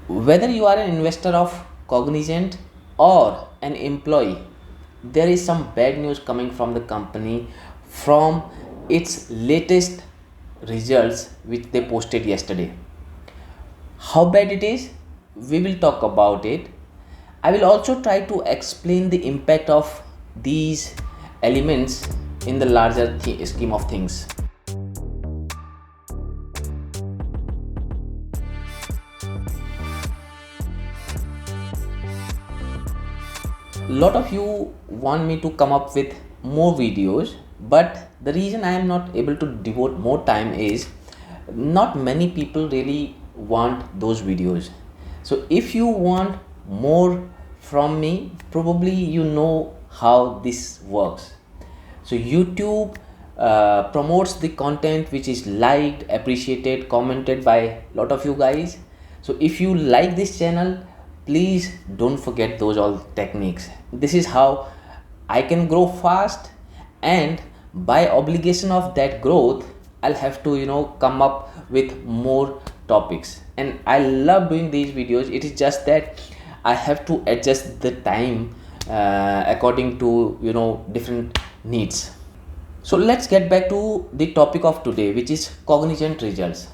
Whether you are an investor of Cognizant or an employee, there is some bad news coming from the company from its latest results which they posted yesterday. How bad it is, we will talk about it. I will also try to explain the impact of these elements in the larger scheme of things. Lot of you want me to come up with more videos, but the reason I am not able to devote more time is not many people really want those videos. So if you want more from me, probably you know how this works. So YouTube promotes the content which is liked, appreciated, commented by a lot of you guys. So if you like this channel, please don't forget those all techniques. This is how I can grow fast, and by obligation of that growth, I'll have to come up with more topics. And I love doing these videos. It is just that I have to adjust the time according to different needs. So let's get back to the topic of today, which is Cognizant results.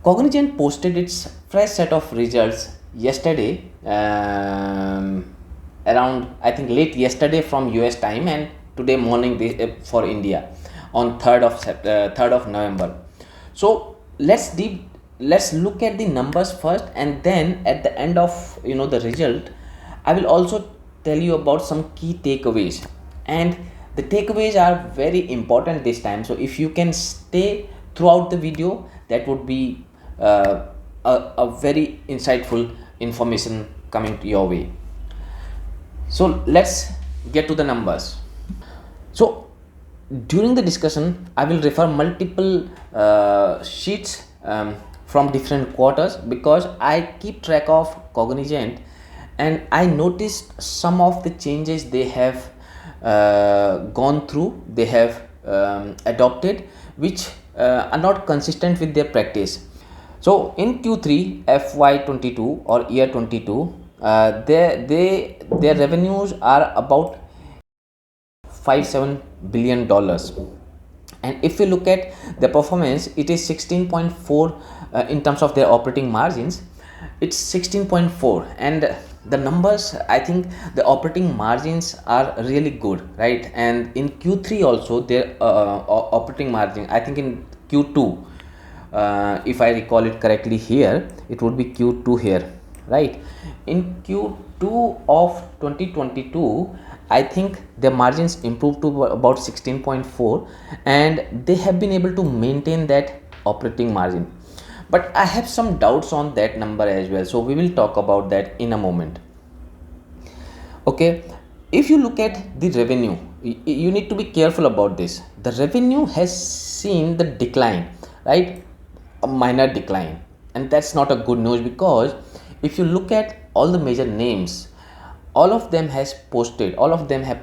Cognizant posted its fresh set of results yesterday, around I think late yesterday from US time, and today morning for India on 3rd of November. So let's look at the numbers first, and then at the end of the result, I will also tell you about some key takeaways. And the takeaways are very important this time, so if you can stay throughout the video, that would be a very insightful information coming to your way. So let's get to the numbers. So during the discussion, I will refer multiple sheets from different quarters, because I keep track of Cognizant, and I noticed some of the changes they have gone through, they have adopted, which are not consistent with their practice. So in Q3 FY22 or year 22, their revenues are about $57 billion, and if we look at the performance, it is 16.4. In terms of their operating margins, it's 16.4, and the numbers, I think the operating margins are really good, right? And in Q3 also their operating margin, I think in Q2, if I recall it correctly, here it would be Q2 here, right? In Q2 of 2022, I think their margins improved to about 16.4, and they have been able to maintain that operating margin. But I have some doubts on that number as well, so we will talk about that in a moment. Okay, if you look at the revenue, you need to be careful about this. The revenue has seen the decline, right? A minor decline, and that's not a good news, because if you look at all the major names, all of them have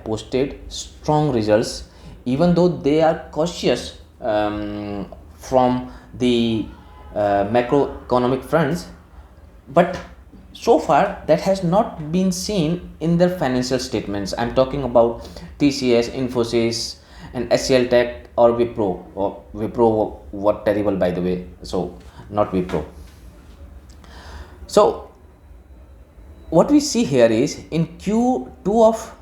posted strong results, even though they are cautious from the macroeconomic fronts. But so far that has not been seen in their financial statements. I'm talking about TCS, Infosys, and HCL Tech, or Wipro. What terrible, by the way. So not Wipro. So what we see here is in Q2 of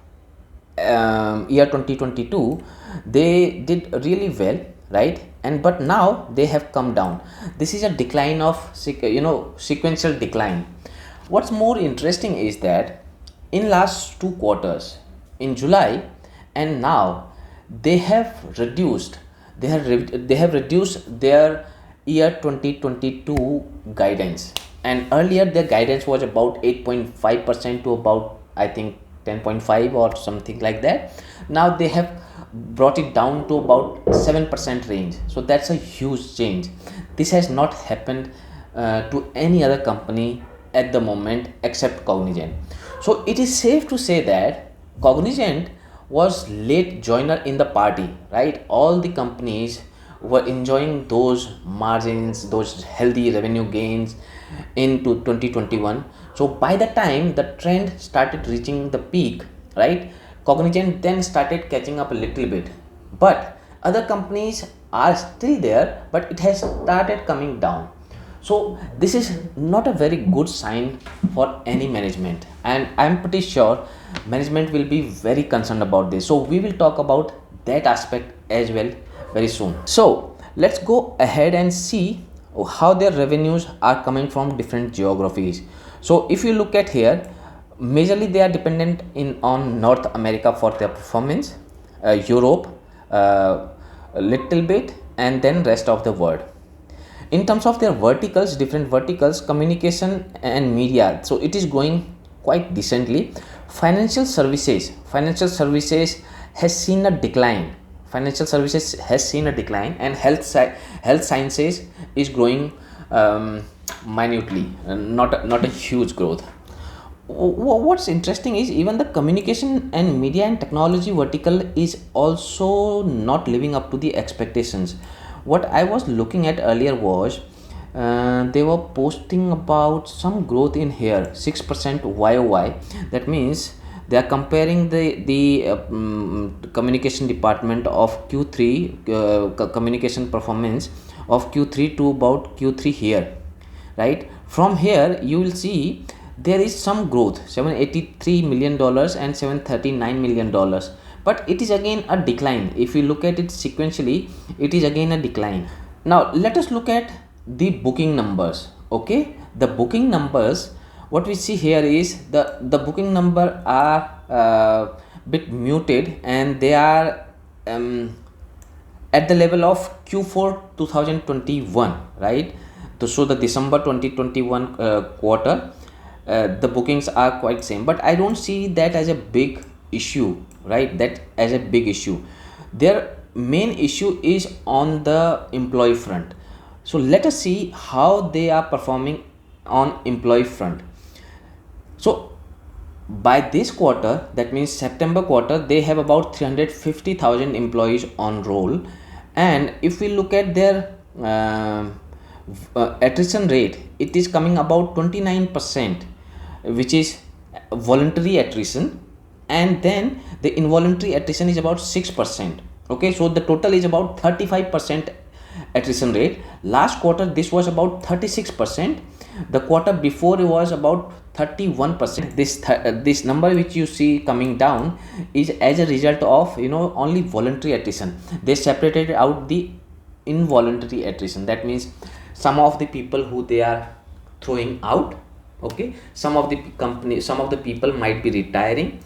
year 2022, they did really well, right? And but now they have come down. This is a decline of sequential decline. What's more interesting is that in last 2 quarters, in July and now, they have reduced they have reduced their year 2022 guidance. And earlier their guidance was about 8.5% to about, I think, 10.5 or something like that. Now they have brought it down to about 7% range. So that's a huge change. This has not happened to any other company at the moment except Cognizant. So it is safe to say that Cognizant was late joiner in the party, right? All the companies were enjoying those margins, those healthy revenue gains, into 2021. So by the time the trend started reaching the peak, right, Cognizant then started catching up a little bit, but other companies are still there, but it has started coming down. So this is not a very good sign for any management, and I'm pretty sure management will be very concerned about this. So we will talk about that aspect as well very soon. So let's go ahead and see how their revenues are coming from different geographies. So if you look at here, majorly they are dependent in on North America for their performance, Europe a little bit, and then rest of the world. In terms of their verticals, different verticals, communication and media, so it is going quite decently. Financial services has seen a decline. Financial services has seen a decline, and health sciences is growing minutely, not a huge growth. What's interesting is even the communication and media and technology vertical is also not living up to the expectations. What I was looking at earlier was they were posting about some growth in here, 6% YOY. That means they are comparing the communication department of Q3 communication performance of Q3 to about Q3 here, right? From here you will see there is some growth, $783 million and $739 million, but it is again a decline. If you look at it sequentially, it is again a decline. Now let us look at the booking numbers. Okay, the booking numbers, what we see here is the booking number are bit muted, and they are at the level of Q4 2021, right? So the December 2021 quarter, the bookings are quite same, but I don't see that as a big issue, right? That as a big issue. Their main issue is on the employee front. So let us see how they are performing on employee front. So by this quarter, that means September quarter, they have about 350,000 employees on roll. And if we look at their attrition rate, it is coming about 29%, which is voluntary attrition, and then the involuntary attrition is about 6%. Okay, so the total is about 35% attrition rate. Last quarter this was about 36%. The quarter before it was about 31%. This number which you see coming down is as a result of only voluntary attrition. They separated out the involuntary attrition. That means some of the people who they are throwing out. Okay, some of the people might be retiring,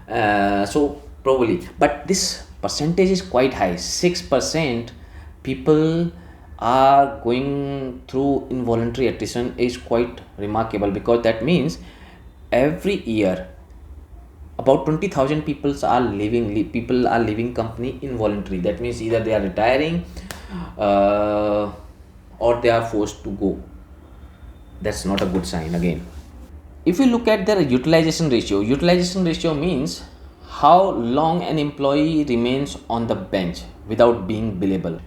so probably, but this percentage is quite high. 6% people are going through involuntary attrition is quite remarkable, because that means every year about 20,000 people are leaving company involuntarily. That means either they are retiring or they are forced to go. That's not a good sign again. If you look at their utilization ratio means how long an employee remains on the bench without being billable.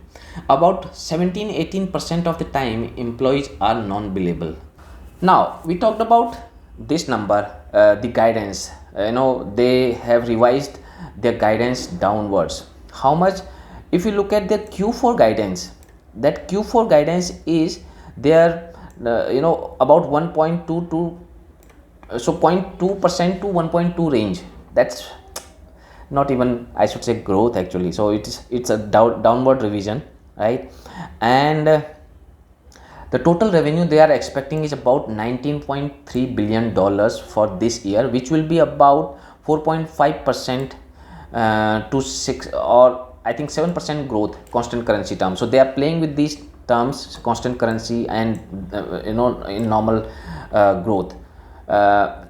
About 17-18% of the time employees are non-billable. Now we talked about this number, the guidance. They have revised their guidance downwards. How much? If you look at their Q4 guidance, that Q4 guidance is their about 1.2 to 0.2% to 1.2 range. That's not even, I should say, growth actually. So it's a downward revision, right? And the total revenue they are expecting is about $19.3 billion for this year, which will be about 4.5% to 6, or I think 7% growth constant currency terms. So they are playing with these terms, constant currency and in normal growth.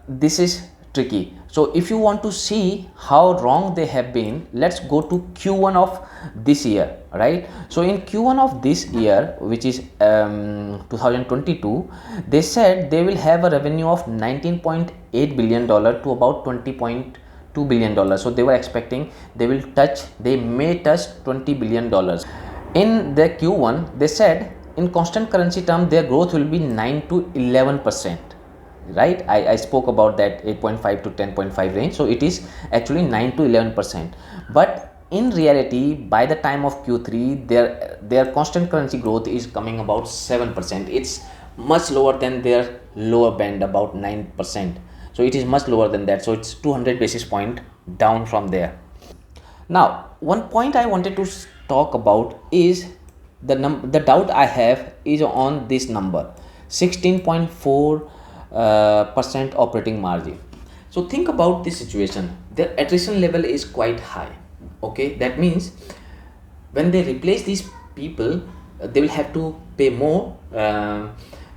This is tricky. So if you want to see how wrong they have been, let's go to Q1 of this year, right? So in Q1 of this year, which is 2022, they said they will have a revenue of $19.8 billion to about $20.2 billion. So they were expecting they may touch $20 billion. In the Q1 they said in constant currency term, their growth will be 9 to 11%, right? I spoke about that 8.5 to 10.5 range, so it is actually 9 to 11%. But in reality, by the time of Q3, their constant currency growth is coming about 7%. It's much lower than their lower band, about 9%. So it is much lower than that, so it's 200 basis point down from there. Now, one point I wanted to talk about is the doubt I have is on this number, 16.4 percent operating margin. So think about this situation. Their attrition level is quite high. Okay, that means when they replace these people, they will have to pay more.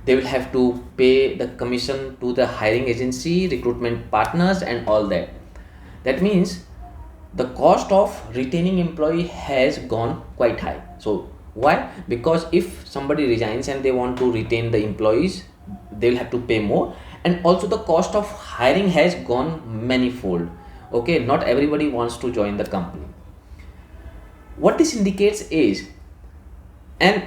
They will have to pay the commission to the hiring agency, recruitment partners, and all that. That means the cost of retaining employee has gone quite high. So why? Because if somebody resigns and they want to retain the employees, they will have to pay more, and also the cost of hiring has gone manifold. Okay, not everybody wants to join the company. What this indicates is, and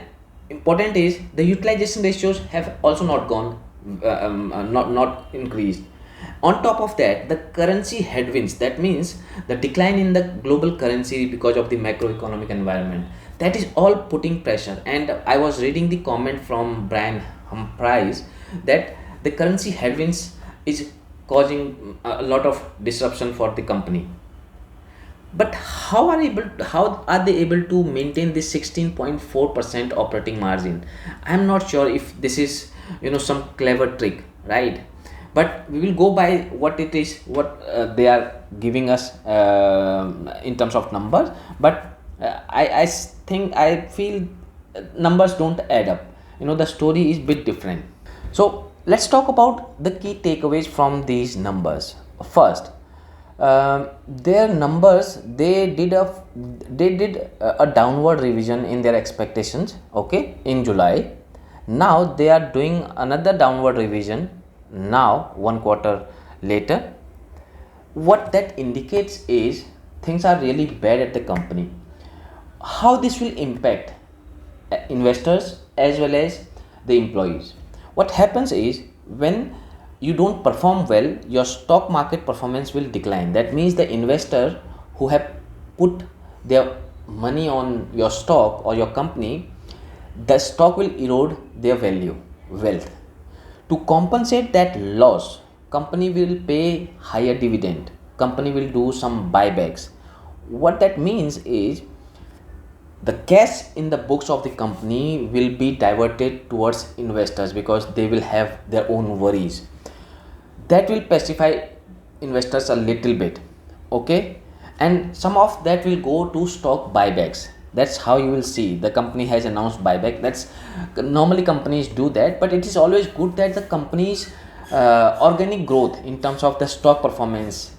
important is, the utilization ratios have also not gone not increased. On top of that, the currency headwinds, that means the decline in the global currency because of the macroeconomic environment, that is all putting pressure. And I was reading the comment from Brian Humphries that the currency headwinds is causing a lot of disruption for the company. But how are they able to maintain this 16.4% operating margin? I'm not sure if this is some clever trick, right? But we will go by what it is, what they are giving us in terms of numbers. But I feel numbers don't add up. The story is a bit different. So let's talk about the key takeaways from these numbers. First, their numbers, they did a downward revision in their expectations, okay, in July. Now they are doing another downward revision now, 1 quarter later. What that indicates is things are really bad at the company. How this will impact investors as well as the employees? What happens is, when you don't perform well, your stock market performance will decline. That means the investor who have put their money on your stock or your company, the stock will erode their wealth. To compensate that loss, company will pay higher dividend, company will do some buybacks. What that means is, the cash in the books of the company will be diverted towards investors because they will have their own worries. That will pacify investors a little bit, okay, and some of that will go to stock buybacks. That's how you will see the company has announced buyback. That's normally companies do that, but it is always good that the company's organic growth in terms of the stock performance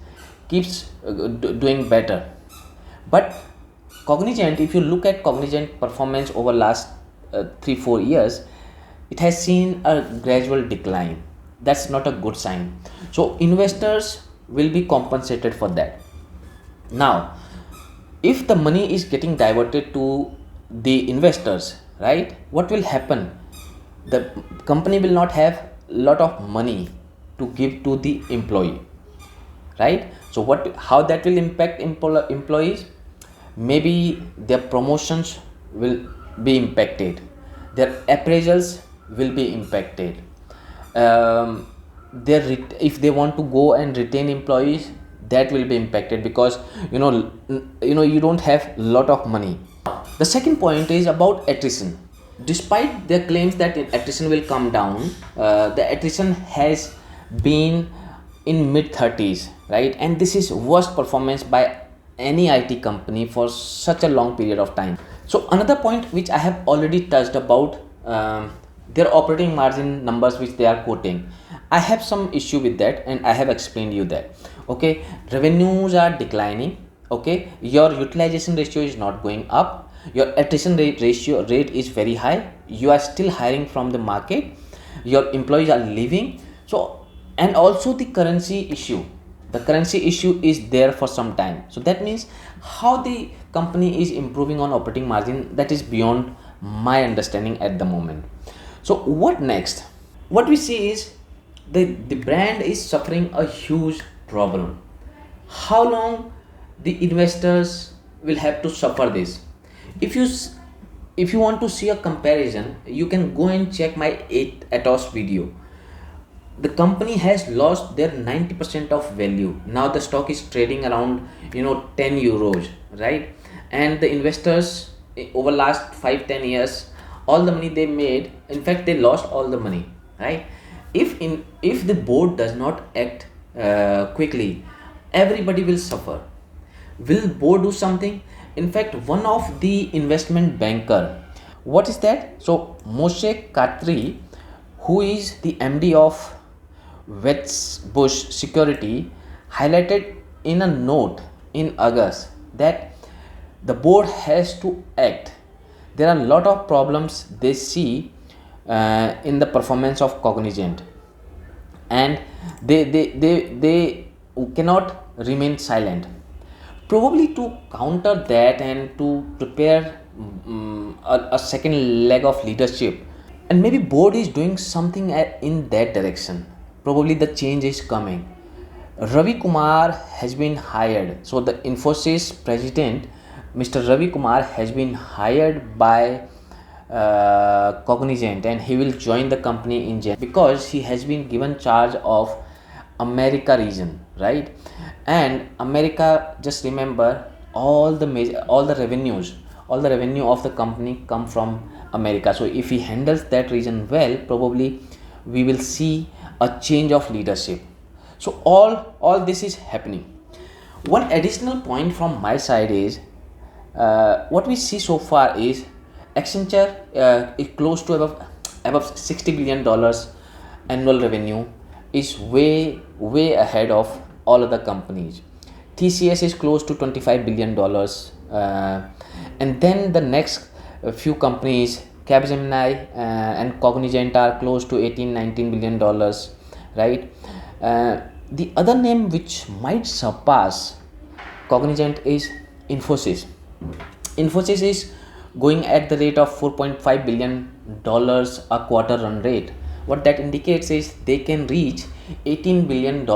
keeps doing better. But Cognizant, if you look at Cognizant performance over last 3-4 years, it has seen a gradual decline. That's not a good sign. So investors will be compensated for that. Now, if the money is getting diverted to the investors, right, what will happen? The company will not have a lot of money to give to the employee, right? So how that will impact employees? Maybe their promotions will be impacted, their appraisals will be impacted, if they want to go and retain employees, that will be impacted because you don't have a lot of money. The second point is about attrition. Despite their claims that attrition will come down, the attrition has been in mid-30s, right? And this is worst performance by any IT company for such a long period of time. So another point which I have already touched about, their operating margin numbers which they are quoting, I have some issue with that, and I have explained you that. Okay, revenues are declining, okay, your utilization ratio is not going up, your attrition rate is very high, you are still hiring from the market, your employees are leaving. So, and also the currency issue is there for some time. So that means how the company is improving on operating margin, that is beyond my understanding at the moment. So what next? What we see is the brand is suffering a huge problem. How long the investors will have to suffer this? If you if you want to see a comparison, you can go and check my 8 ATOS video. The company has lost their 90% of value. Now the stock is trading around 10 euros, right? And the investors, over last 5-10 years, all the money they made, in fact they lost all the money, right? If the board does not act quickly, everybody will suffer. Will board do something? In fact, one of the investment banker, what is that? So Moshe Katri, who is the MD of Bush Security, highlighted in a note in August that the board has to act. There are a lot of problems they see in the performance of Cognizant, and they cannot remain silent. Probably to counter that and to prepare a second leg of leadership, and maybe board is doing something in that direction. Probably the change is coming. Ravi Kumar has been hired. So the Infosys president, Mr. Ravi Kumar, has been hired by Cognizant, and he will join the company in January because he has been given charge of America region, right? And America, just remember, all the revenue of the company come from America. So if he handles that region well, probably we will see a change of leadership. So all this is happening. One additional point from my side is what we see so far is Accenture is close to above $60 billion annual revenue, is way ahead of all other companies. TCS is close to $25 billion, and then the next few companies, Capgemini and Cognizant, are close to $18-19 billion, right? The other name which might surpass Cognizant is Infosys. Infosys is going at the rate of $4.5 billion a quarter run rate. What that indicates is they can reach $18 billion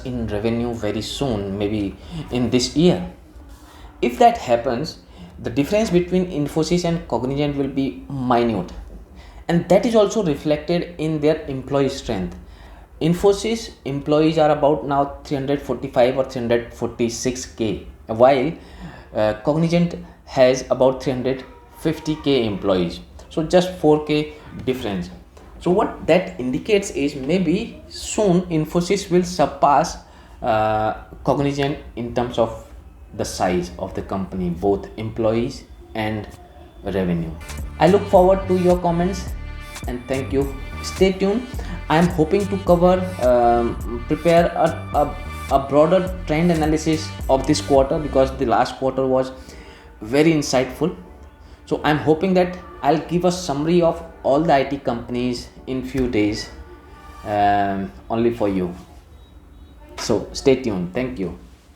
in revenue very soon, maybe in this year. If that happens, the difference between Infosys and Cognizant will be minute, and that is also reflected in their employee strength. Infosys employees are about now 345 or 346k, while Cognizant has about 350k employees. So just 4k difference. So what that indicates is maybe soon Infosys will surpass Cognizant in terms of the size of the company, both employees and revenue. I look forward to your comments, and thank you. Stay tuned. I am hoping to prepare a broader trend analysis of this quarter, because the last quarter was very insightful. So I'm hoping that I'll give a summary of all the IT companies in few days, only for you. So stay tuned. Thank you.